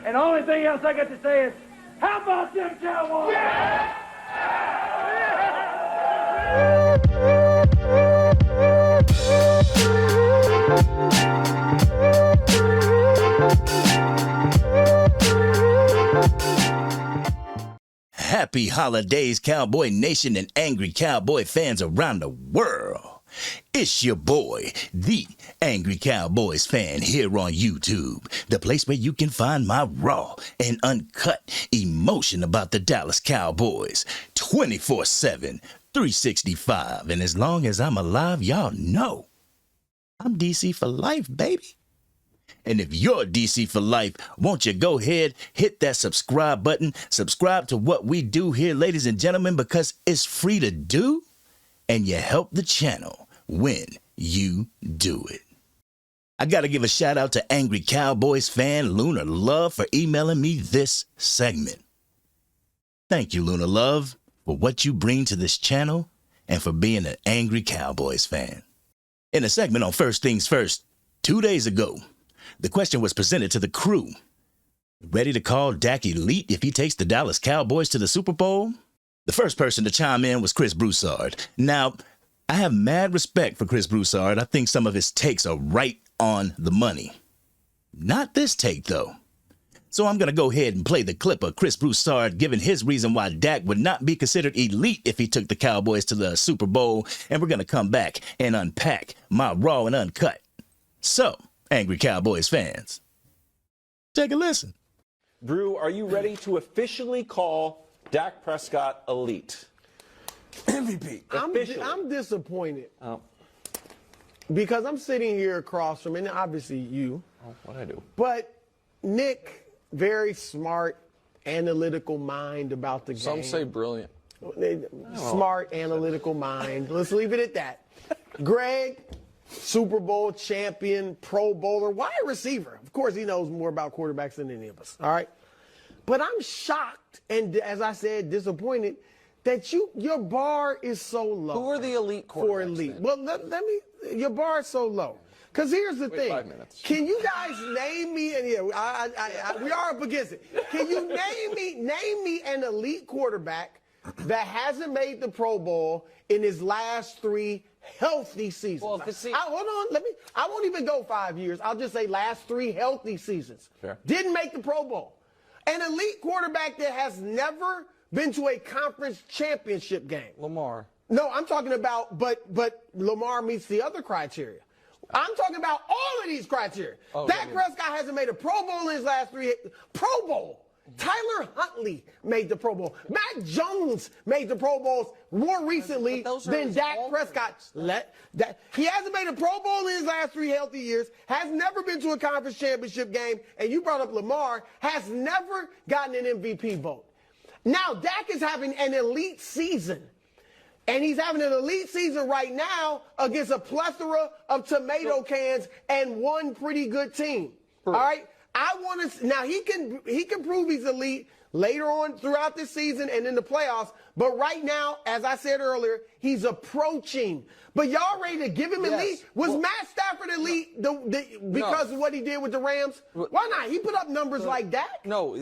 And the only thing else I got to say is, how about them Cowboys? Yeah! Happy holidays, Cowboy Nation and Angry Cowboy fans around the world. It's your boy, the Angry Cowboys Fan, here on YouTube, the place where you can find my raw and uncut emotion about the Dallas Cowboys 24/7, 365. And as long as I'm alive, y'all know I'm DC for life, baby. And if you're DC for life, won't you go ahead, hit that subscribe button, subscribe to what we do here, ladies and gentlemen, because it's free to do, and you help the channel when you do it. I got to give a shout out to Angry Cowboys Fan Lunar Love for emailing me this segment. Thank you, Lunar Love, for what you bring to this channel and for being an Angry Cowboys fan. In a segment on First Things First, 2 days ago, the question was presented to the crew. Ready to call Dak elite if he takes the Dallas Cowboys to the Super Bowl? The first person to chime in was Chris Broussard. Now, I have mad respect for Chris Broussard. I think some of his takes are right on the money. Not this take, though. So I'm going to go ahead and play the clip of Chris Broussard giving his reason why Dak would not be considered elite if he took the Cowboys to the Super Bowl, and we're going to come back and unpack my raw and uncut. So, Angry Cowboys fans, take a listen. Brew, are you ready to officially call Dak Prescott elite? MVP. I'm disappointed because I'm sitting here across from, and obviously you. Oh, what'd I do? But Nick, very smart, analytical mind about the game. Some say brilliant. Smart, analytical mind. Let's leave it at that. Greg, Super Bowl champion, Pro Bowler, wide receiver. Of course, he knows more about quarterbacks than any of us. All right. But I'm shocked and, as I said, disappointed that your bar is so low. Who are the elite quarterbacks? For elite. Then? Well, let me. Your bar is so low. Because here's the thing. 5 minutes. Can you guys name me? And yeah, we are up against it. Can you name me an elite quarterback that hasn't made the Pro Bowl in his last 3 healthy seasons? Well, hold on. I won't even go 5 years. I'll just say last 3 healthy seasons. Fair. Didn't make the Pro Bowl. An elite quarterback that has never been to a conference championship game. Lamar. No, I'm talking about, but Lamar meets the other criteria. I'm talking about all of these criteria. Oh, Dak Prescott hasn't made a Pro Bowl in his last 3. Pro Bowl. Tyler Huntley made the Pro Bowl. Mac Jones made the Pro Bowls more recently than Dak Prescott. He hasn't made a Pro Bowl in his last 3 healthy years, has never been to a conference championship game, and you brought up Lamar, has never gotten an MVP vote. Now, Dak is having an elite season. And he's having an elite season right now against a plethora of tomato cans and one pretty good team. All right? I want to now he can prove he's elite later on throughout this season and in the playoffs, but right now, as I said earlier, he's approaching. But y'all ready to give him elite? Was Matt Stafford elite because of what he did with the Rams? Why not? He put up numbers like Dak. No,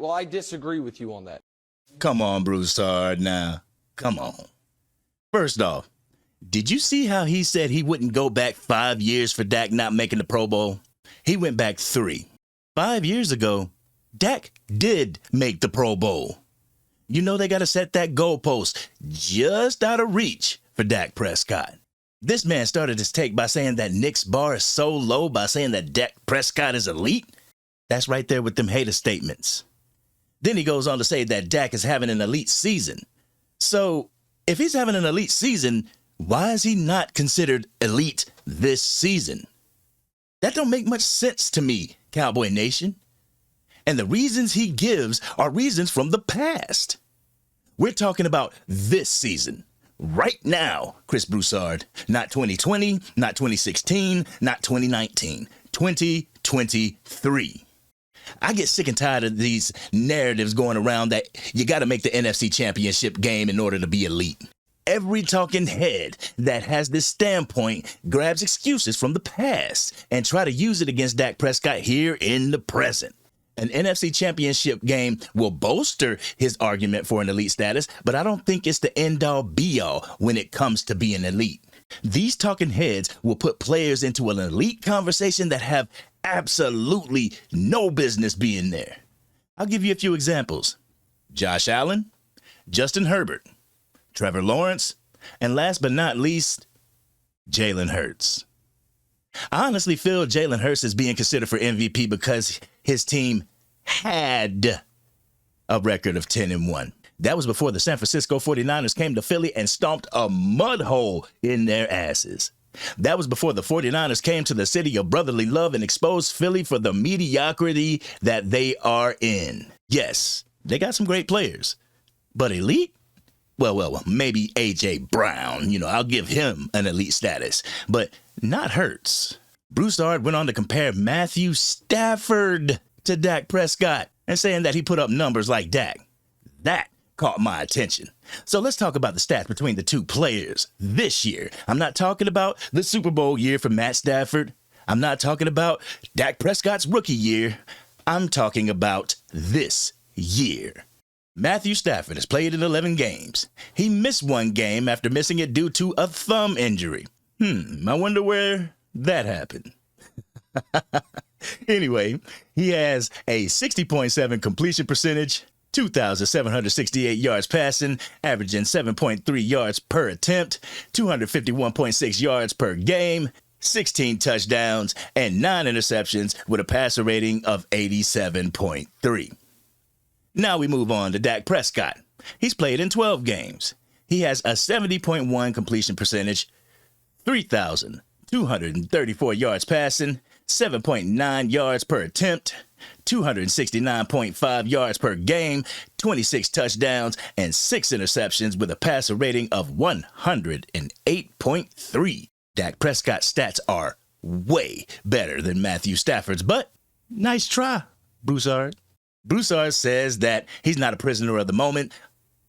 I disagree with you on that. Come on, Broussard, now. Come on. First off, did you see how he said he wouldn't go back 5 years for Dak not making the Pro Bowl? He went back 3. 5 years ago, Dak did make the Pro Bowl. You know they got to set that goalpost just out of reach for Dak Prescott. This man started his take by saying that Nick's bar is so low by saying that Dak Prescott is elite. That's right there with them hater statements. Then he goes on to say that Dak is having an elite season. So, if he's having an elite season, why is he not considered elite this season? That don't make much sense to me, Cowboy Nation. And the reasons he gives are reasons from the past. We're talking about this season, right now, Chris Broussard. Not 2020, not 2016, not 2019, 2023. I get sick and tired of these narratives going around that you got to make the NFC Championship game in order to be elite. Every talking head that has this standpoint grabs excuses from the past and try to use it against Dak Prescott here in the present. An NFC championship game will bolster his argument for an elite status, but I don't think it's the end-all be-all when it comes to being elite. These talking heads will put players into an elite conversation that have absolutely no business being there. I'll give you a few examples. Josh Allen, Justin Herbert, Trevor Lawrence, and last but not least, Jalen Hurts. I honestly feel Jalen Hurts is being considered for MVP because his team had a record of 10-1. That was before the San Francisco 49ers came to Philly and stomped a mud hole in their asses. That was before the 49ers came to the city of brotherly love and exposed Philly for the mediocrity that they are in. Yes, they got some great players, but elite? Well, maybe A.J. Brown. I'll give him an elite status, but not Hurts. Broussard went on to compare Matthew Stafford to Dak Prescott and saying that he put up numbers like Dak. That caught my attention. So let's talk about the stats between the two players this year. I'm not talking about the Super Bowl year for Matt Stafford. I'm not talking about Dak Prescott's rookie year. I'm talking about this year. Matthew Stafford has played in 11 games. He missed one game after missing it due to a thumb injury. I wonder where that happened. Anyway, he has a 60.7 completion percentage, 2,768 yards passing, averaging 7.3 yards per attempt, 251.6 yards per game, 16 touchdowns, and 9 interceptions with a passer rating of 87.3. Now we move on to Dak Prescott. He's played in 12 games. He has a 70.1 completion percentage, 3,234 yards passing, 7.9 yards per attempt, 269.5 yards per game, 26 touchdowns, and 6 interceptions with a passer rating of 108.3. Dak Prescott's stats are way better than Matthew Stafford's, but nice try, Broussard. Broussard says that he's not a prisoner of the moment,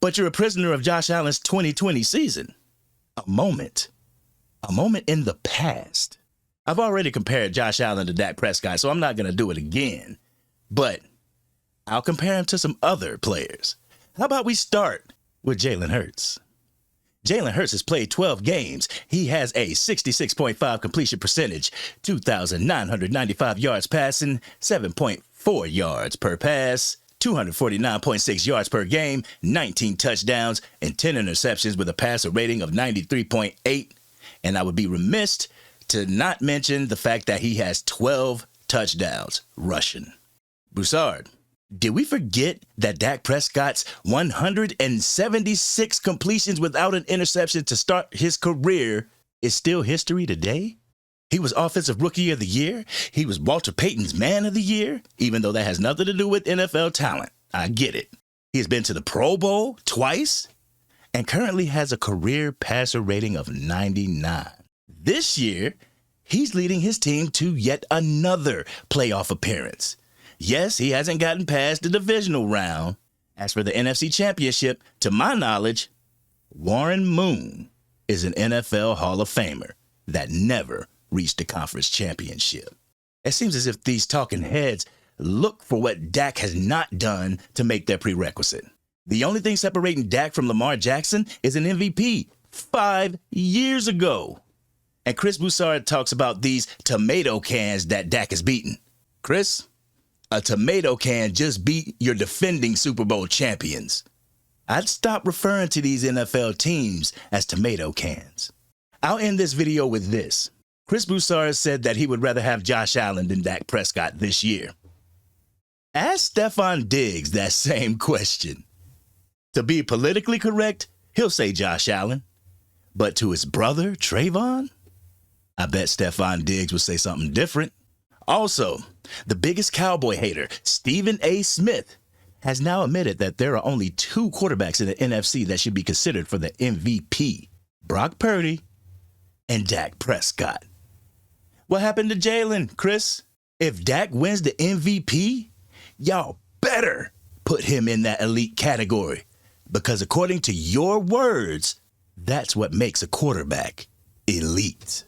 but you're a prisoner of Josh Allen's 2020 season. A moment in the past. I've already compared Josh Allen to Dak Prescott, so I'm not going to do it again. But I'll compare him to some other players. How about we start with Jalen Hurts? Jalen Hurts has played 12 games. He has a 66.5 completion percentage, 2,995 yards passing, 7.4 yards per pass, 249.6 yards per game, 19 touchdowns, and 10 interceptions with a passer rating of 93.8. And I would be remiss to not mention the fact that he has 12 touchdowns rushing. Broussard, did we forget that Dak Prescott's 176 completions without an interception to start his career is still history today? He was Offensive Rookie of the Year. He was Walter Payton's Man of the Year, even though that has nothing to do with NFL talent. I get it. He has been to the Pro Bowl twice and currently has a career passer rating of 99. This year, he's leading his team to yet another playoff appearance. Yes, he hasn't gotten past the divisional round. As for the NFC Championship, to my knowledge, Warren Moon is an NFL Hall of Famer that never reached the conference championship. It seems as if these talking heads look for what Dak has not done to make their prerequisite. The only thing separating Dak from Lamar Jackson is an MVP 5 years ago. And Chris Broussard talks about these tomato cans that Dak has beaten. Chris, a tomato can just beat your defending Super Bowl champions. I'd stop referring to these NFL teams as tomato cans. I'll end this video with this. Chris Broussard said that he would rather have Josh Allen than Dak Prescott this year. Ask Stefon Diggs that same question. To be politically correct, he'll say Josh Allen. But to his brother, Trayvon, I bet Stefon Diggs would say something different. Also, the biggest Cowboy hater, Stephen A. Smith, has now admitted that there are only 2 quarterbacks in the NFC that should be considered for the MVP, Brock Purdy and Dak Prescott. What happened to Jalen, Chris? If Dak wins the MVP, y'all better put him in that elite category, because according to your words, that's what makes a quarterback elite.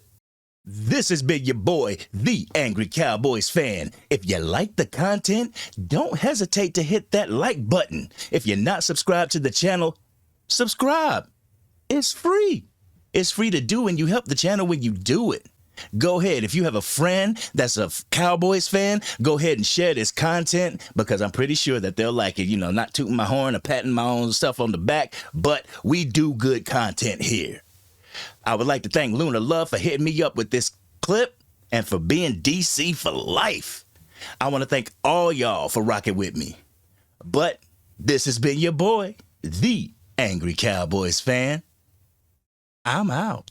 This has been your boy, the Angry Cowboys Fan. If you like the content, don't hesitate to hit that like button. If you're not subscribed to the channel, subscribe. It's free. It's free to do, and you help the channel when you do it. Go ahead. If you have a friend that's a Cowboys fan, go ahead and share this content because I'm pretty sure that they'll like it. You know, not tooting my horn or patting my own stuff on the back, but we do good content here. I would like to thank Lunar Love for hitting me up with this clip and for being DC for life. I want to thank all y'all for rocking with me. But this has been your boy, the Angry Cowboys Fan. I'm out.